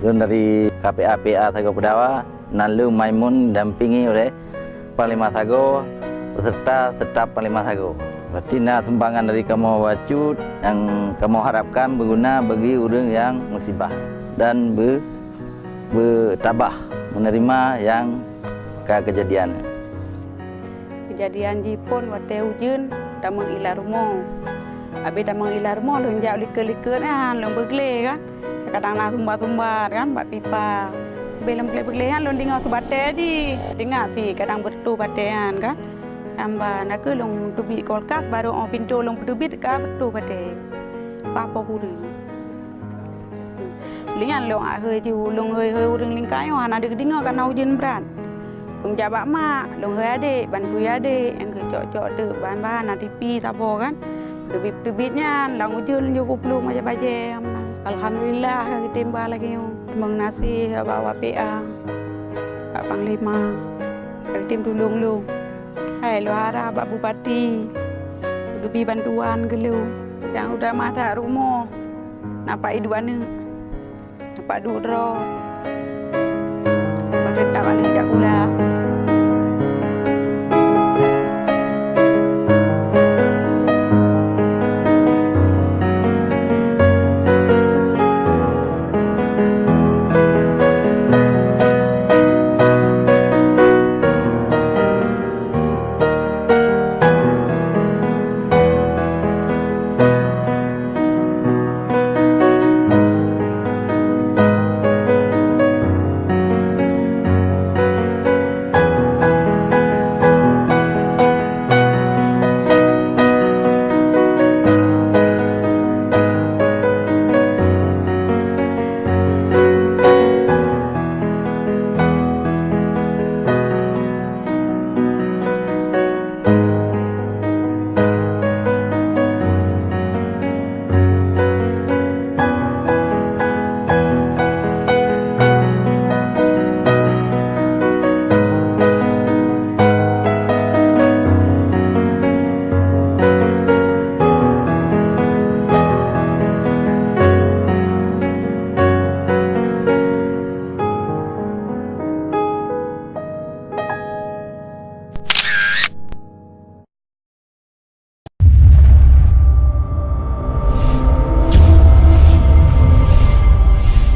dari KPA Thago Pedawa, Nalu Maimun dampingi oleh Panglima Thago beserta staf Panglima Thago. Berarti sumbangan dari kamu wacut yang kamu harapkan berguna bagi orang yang musibah dan bertabah menerima yang kejadian. Kejadian Jepun wate ujun damang ilar rumah. Abi damang ilar rumah lung jauh liker-liker kan, lung bergelih kan. Kadang nak sumbar-sumbar kan, buat pipa. Belum bergelih-bergelih kan, lung dengar sebate je. Dengar si kadang bertu batean kan. Amba nak ke lung tubik kolkas baru on pintu lung tubik ka bertu bate. Apa huri. Lian lung hơi je lung hơi urang lingkai wan ada dengar kan ujun berat. Lung jabak mak, lung hơi adik, bantu adik yang ke cok-cok tu bahan-bahan nanti pi tabo kan. Tubik-tubiknya lang ujun jo kuplu baje-baje. Alhamdulillah kita timbal lagi meng nasi bawa PA. Pak Panglima. Kita tim tolong lu. Hai lu harap Pak Bupati. Gebi bantuan ke lu. Yang udah mata rumah. Nampak iduan ni. Nampak dudro. Baru tak balik jak gula.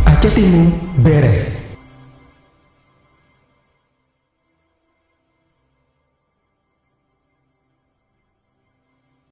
Aceh Timur Bere.